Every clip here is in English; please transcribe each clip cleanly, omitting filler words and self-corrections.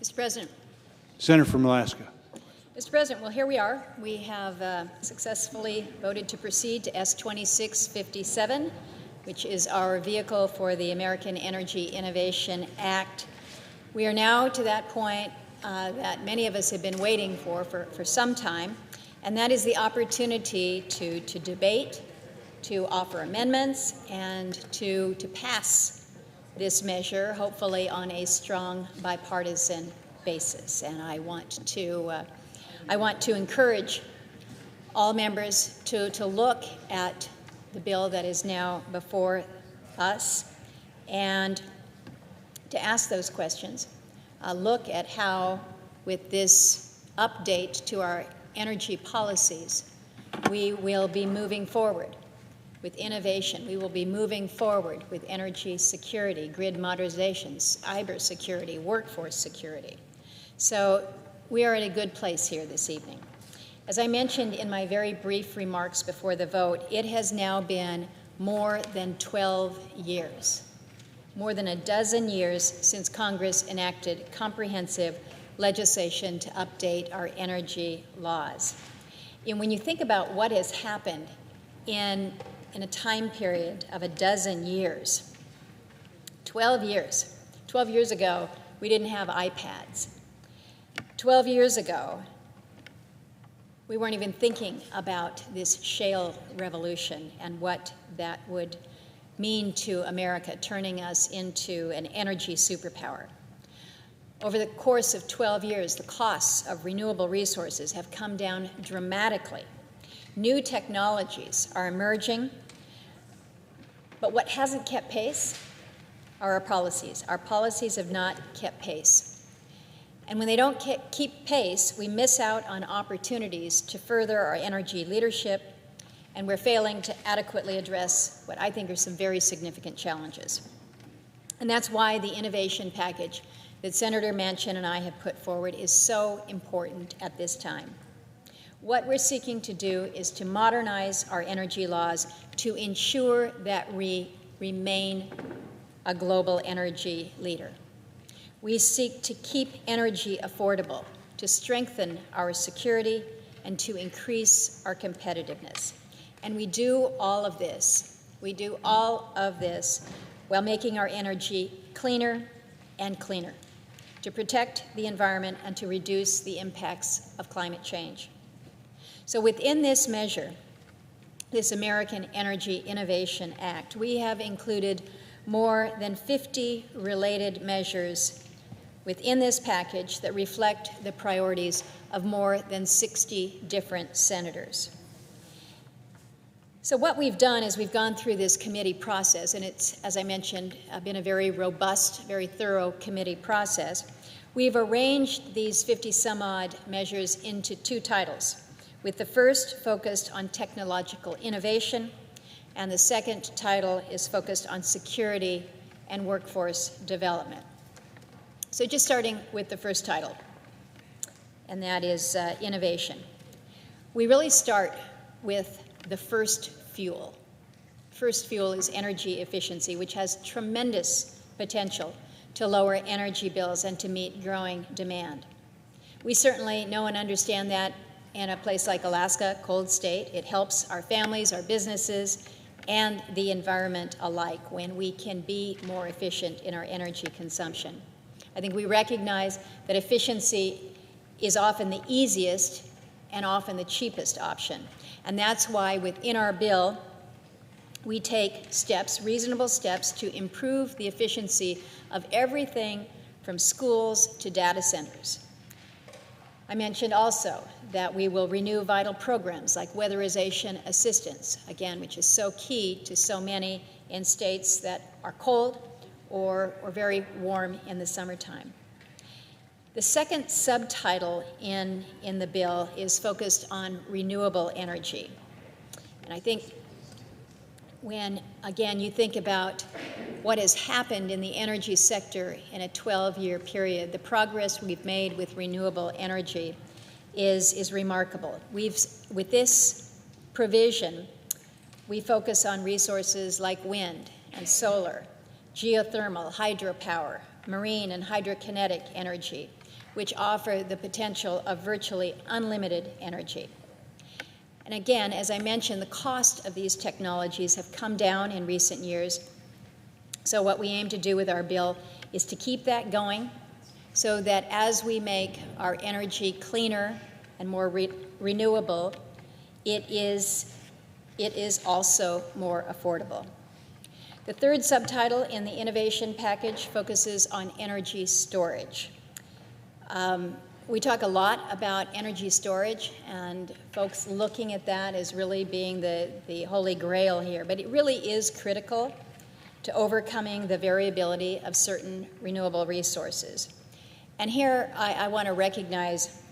Mr. President. Senator from Alaska. Mr. President, well, here we are. We have successfully voted to proceed to S-2657, which is our vehicle for the American Energy Innovation Act. We are now to that point that many of us have been waiting for some time, and that is the opportunity to debate, to offer amendments, and to pass this measure, hopefully on a strong bipartisan basis. And I want to encourage all members to look at the bill that is now before us and to ask those questions. Look at how, with this update to our energy policies, we will be moving forward with innovation. We will be moving forward with energy security, grid modernization, cybersecurity, workforce security. So we are in a good place here this evening. As I mentioned in my very brief remarks before the vote, it has now been more than 12 years, more than a dozen years since Congress enacted comprehensive legislation to update our energy laws. And when you think about what has happened in a time period of a dozen years, 12 years. 12 years ago, we didn't have iPads. 12 years ago, we weren't even thinking about this shale revolution and what that would mean to America, turning us into an energy superpower. Over the course of 12 years, the costs of renewable resources have come down dramatically. New technologies are emerging, but what hasn't kept pace are our policies. Our policies have not kept pace. And when they don't keep pace, we miss out on opportunities to further our energy leadership, and we're failing to adequately address what I think are some very significant challenges. And that's why the innovation package that Senator Manchin and I have put forward is so important at this time. What we're seeking to do is to modernize our energy laws to ensure that we remain a global energy leader. We seek to keep energy affordable, to strengthen our security, and to increase our competitiveness. And we do all of this. We do all of this while making our energy cleaner and cleaner, to protect the environment and to reduce the impacts of climate change. So within this measure, this American Energy Innovation Act, we have included more than 50 related measures within this package that reflect the priorities of more than 60 different senators. So what we've done is we've gone through this committee process, and it's, as I mentioned, been a very robust, very thorough committee process. We've arranged these 50-some-odd measures into two titles, with the first focused on technological innovation, and the second title is focused on security and workforce development. So just starting with the first title, and that is innovation. We really start with the first fuel. First fuel is energy efficiency, which has tremendous potential to lower energy bills and to meet growing demand. We certainly know and understand that in a place like Alaska, cold state, it helps our families, our businesses, and the environment alike when we can be more efficient in our energy consumption. I think we recognize that efficiency is often the easiest and often the cheapest option. And that's why within our bill, we take steps, reasonable steps, to improve the efficiency of everything from schools to data centers. I mentioned also that we will renew vital programs like weatherization assistance, again, which is so key to so many in states that are cold or very warm in the summertime. The second subtitle in the bill is focused on renewable energy. And I think when, again, you think about what has happened in the energy sector in a 12-year period, the progress we've made with renewable energy is remarkable. With this provision, we focus on resources like wind and solar, geothermal, hydropower, marine, and hydrokinetic energy, which offer the potential of virtually unlimited energy. And again, as I mentioned, the cost of these technologies have come down in recent years. So what we aim to do with our bill is to keep that going so that as we make our energy cleaner and more renewable, it is also more affordable. The third subtitle in the innovation package focuses on energy storage. We talk a lot about energy storage, and folks looking at that as really being the holy grail here, but it really is critical to overcoming the variability of certain renewable resources. And here I want to recognize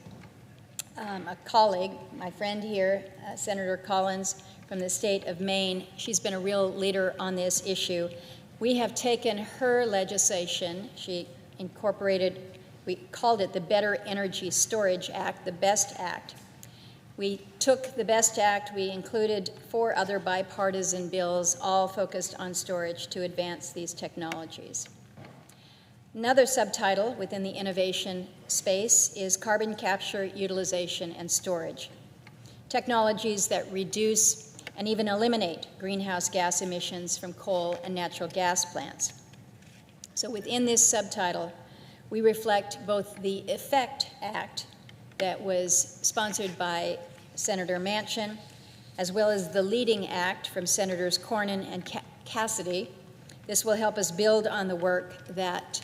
a colleague, my friend here, Senator Collins from the state of Maine. She's been a real leader on this issue. We have taken her legislation, she incorporated, we called it the Better Energy Storage Act, the BEST Act. We took the BEST Act, we included 4 other bipartisan bills, all focused on storage to advance these technologies. Another subtitle within the innovation space is carbon capture, utilization, and storage. Technologies that reduce and even eliminate greenhouse gas emissions from coal and natural gas plants. So within this subtitle, we reflect both the EFFECT Act that was sponsored by Senator Manchin, as well as the LEADING Act from Senators Cornyn and Cassidy. This will help us build on the work that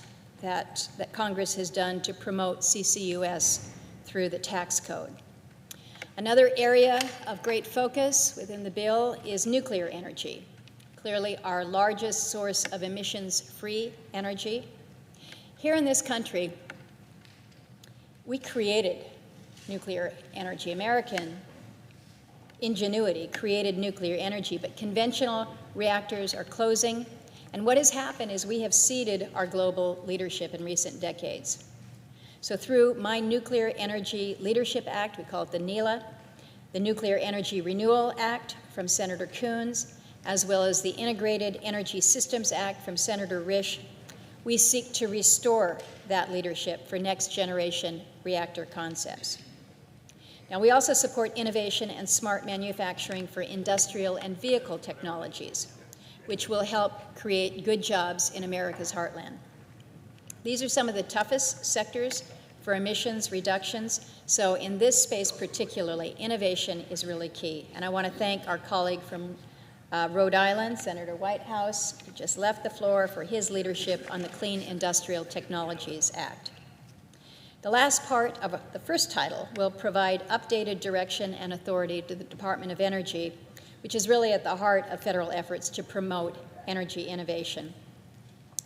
Congress has done to promote CCUS through the tax code. Another area of great focus within the bill is nuclear energy, clearly our largest source of emissions-free energy. Here in this country, we created nuclear energy. American ingenuity created nuclear energy, but conventional reactors are closing. And what has happened is we have ceded our global leadership in recent decades. So through my Nuclear Energy Leadership Act, we call it the NELA, the Nuclear Energy Renewal Act from Senator Coons, as well as the Integrated Energy Systems Act from Senator Risch, we seek to restore that leadership for next generation reactor concepts. Now, we also support innovation and smart manufacturing for industrial and vehicle technologies, which will help create good jobs in America's heartland. These are some of the toughest sectors for emissions reductions, so in this space particularly, innovation is really key. And I want to thank our colleague from Rhode Island, Senator Whitehouse, who just left the floor, for his leadership on the Clean Industrial Technologies Act. The last part of the first title will provide updated direction and authority to the Department of Energy, which is really at the heart of federal efforts to promote energy innovation.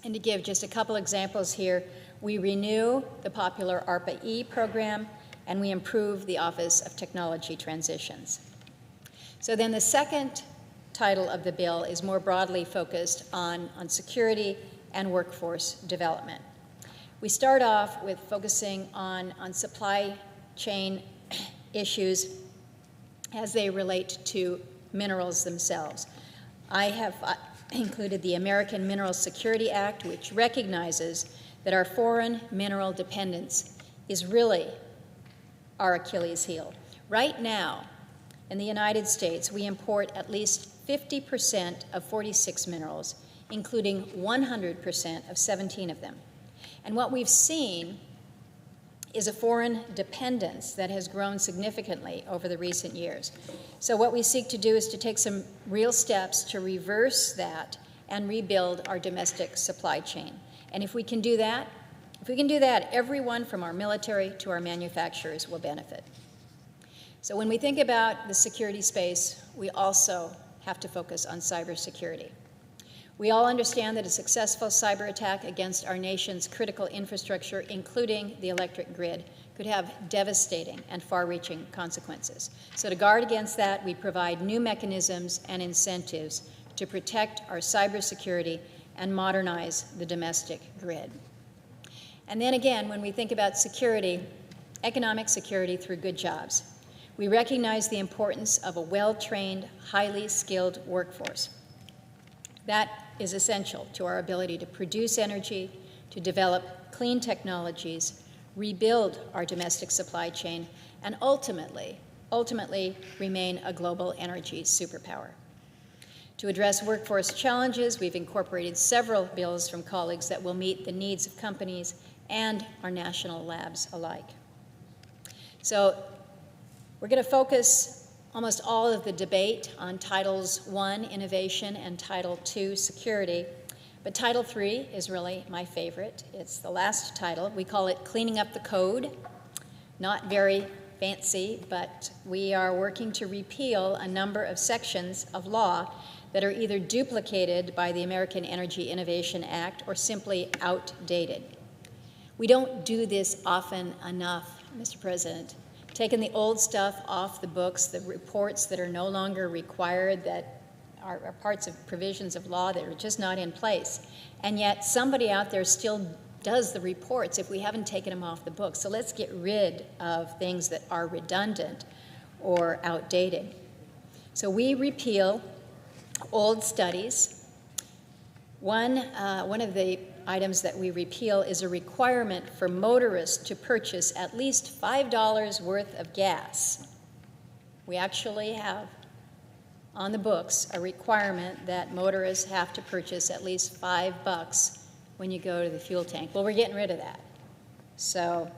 And to give just a couple examples here, we renew the popular ARPA-E program, and we improve the Office of Technology Transitions. So then the second title of the bill is more broadly focused on security and workforce development. We start off with focusing on supply chain issues as they relate to minerals themselves. I have included the American Mineral Security Act, which recognizes that our foreign mineral dependence is really our Achilles heel. Right now, in the United States, we import at least 50% of 46 minerals, including 100% of 17 of them. And what we've seen is a foreign dependence that has grown significantly over the recent years. So what we seek to do is to take some real steps to reverse that and rebuild our domestic supply chain. And if we can do that, everyone from our military to our manufacturers will benefit. So when we think about the security space, we also have to focus on cybersecurity. We all understand that a successful cyber attack against our nation's critical infrastructure, including the electric grid, could have devastating and far-reaching consequences. So to guard against that, we provide new mechanisms and incentives to protect our cybersecurity and modernize the domestic grid. And then again, when we think about security, economic security through good jobs, we recognize the importance of a well-trained, highly skilled workforce. That is essential to our ability to produce energy, to develop clean technologies, rebuild our domestic supply chain, and ultimately remain a global energy superpower. To address workforce challenges, we've incorporated several bills from colleagues that will meet the needs of companies and our national labs alike. So we're going to focus almost all of the debate on Titles I, Innovation, and Title II, Security. But Title III is really my favorite. It's the last title. We call it Cleaning Up the Code. Not very fancy, but we are working to repeal a number of sections of law that are either duplicated by the American Energy Innovation Act or simply outdated. We don't do this often enough, Mr. President. Taking the old stuff off the books, the reports that are no longer required, that are parts of provisions of law that are just not in place. And yet somebody out there still does the reports if we haven't taken them off the books. So let's get rid of things that are redundant or outdated. So we repeal old studies. One of the items that we repeal is a requirement for motorists to purchase at least $5 worth of gas. We actually have on the books a requirement that motorists have to purchase at least $5 when you go to the fuel tank. Well, we're getting rid of that. So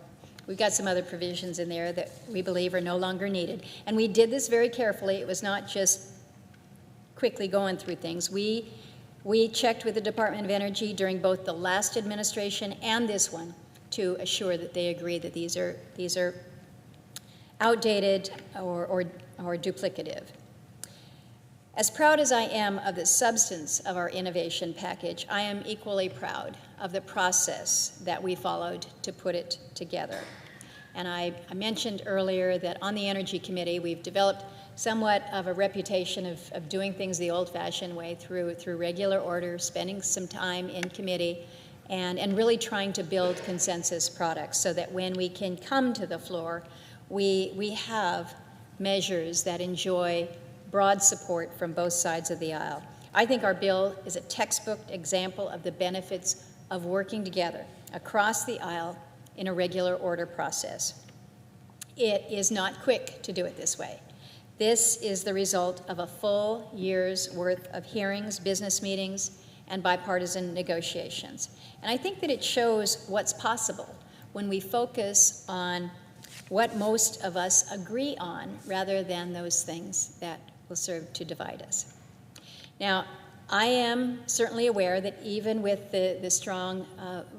we've got some other provisions in there that we believe are no longer needed. And we did this very carefully. It was not just quickly going through things. We checked with the Department of Energy during both the last administration and this one to assure that they agree that these are outdated or duplicative. As proud as I am of the substance of our innovation package, I am equally proud of the process that we followed to put it together. And I mentioned earlier that on the Energy Committee, we've developed somewhat of a reputation of doing things the old-fashioned way through regular order, spending some time in committee, and really trying to build consensus products so that when we can come to the floor, we have measures that enjoy broad support from both sides of the aisle. I think our bill is a textbook example of the benefits of working together across the aisle in a regular order process. It is not quick to do it this way. This is the result of a full year's worth of hearings, business meetings, and bipartisan negotiations. And I think that it shows what's possible when we focus on what most of us agree on rather than those things that will serve to divide us. Now, I am certainly aware that even with the strong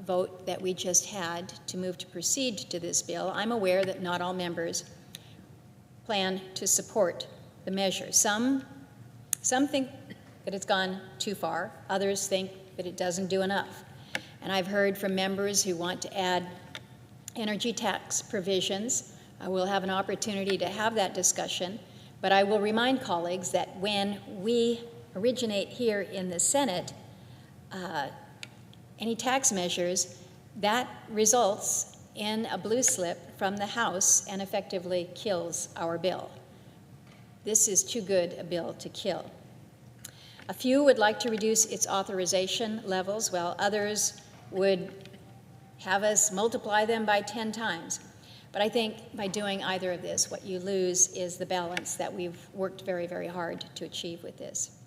vote that we just had to move to proceed to this bill, I'm aware that not all members plan to support the measure. Some think that it's gone too far. Others think that it doesn't do enough. And I've heard from members who want to add energy tax provisions. We'll have an opportunity to have that discussion. But I will remind colleagues that when we originate here in the Senate, any tax measures, that results in a blue slip from the House and effectively kills our bill. This is too good a bill to kill. A few would like to reduce its authorization levels, while others would have us multiply them by 10 times. But I think by doing either of this, what you lose is the balance that we've worked very, very hard to achieve with this.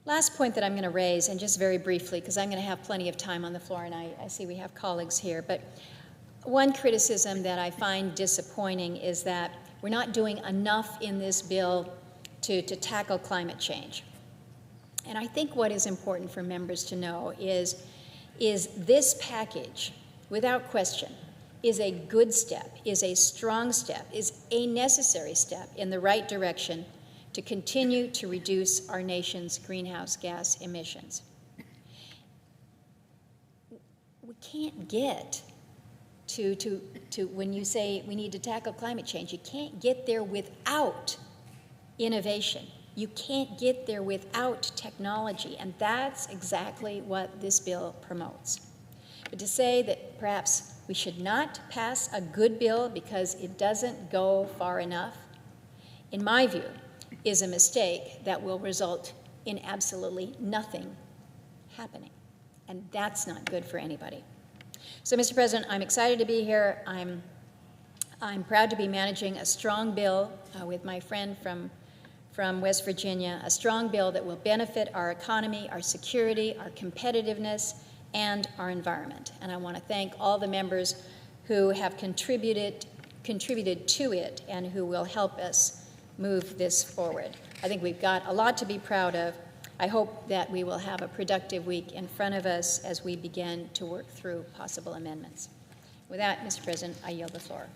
Last point that I'm going to raise, and just very briefly, because I'm going to have plenty of time on the floor, and I see we have colleagues here, but one criticism that I find disappointing is that we're not doing enough in this bill to tackle climate change. And I think what is important for members to know is this package, without question, is a good step, is a strong step, is a necessary step in the right direction to continue to reduce our nation's greenhouse gas emissions. We can't get to when you say we need to tackle climate change, you can't get there without innovation. You can't get there without technology, and that's exactly what this bill promotes. But to say that perhaps we should not pass a good bill because it doesn't go far enough, in my view, is a mistake that will result in absolutely nothing happening. And that's not good for anybody. So, Mr. President, I'm excited to be here. I'm proud to be managing a strong bill with my friend from West Virginia, a strong bill that will benefit our economy, our security, our competitiveness, and our environment. And I want to thank all the members who have contributed to it and who will help us move this forward. I think we've got a lot to be proud of. I hope that we will have a productive week in front of us as we begin to work through possible amendments. With that, Mr. President, I yield the floor.